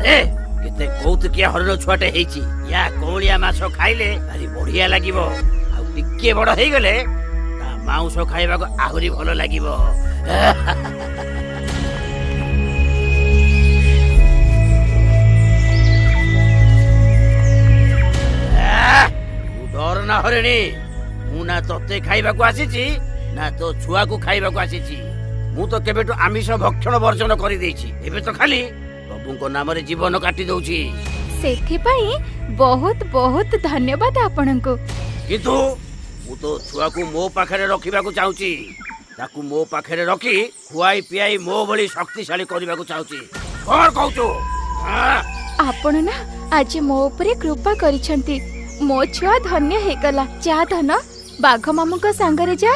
ए केते कौतुकिया हरण छुआटे हेची या कोलिया माछ खाइले भारी बढ़िया लागिवो आ टिके बड़ हेई गले ता मांस खाइबा को आहुरी भलो लागिवो। डर ना हरिणी मु ना तते खाइबा को आसीची ना तो छुआ को खाइबा को आसीची। मु तो केबेटो आमिष भक्षण वर्जन करि देछि एबे तो खाली प्रभुको नाम रे जीवन काटी दउछि। सेथि पई बहुत बहुत धन्यवाद आपनको। किंतु मु तो छुआ को मो पाखरे रखिबा को चाहूची ताकू मो पाखरे रखी खुआई पियाई मो भली शक्तिशाली करबा को चाहूची। कोन कहूचो आपण ना आज मो ऊपर कृपा करिसंती। मो छुआ धन्य हे गला। जा धन बाघ मामू को संगरे जा।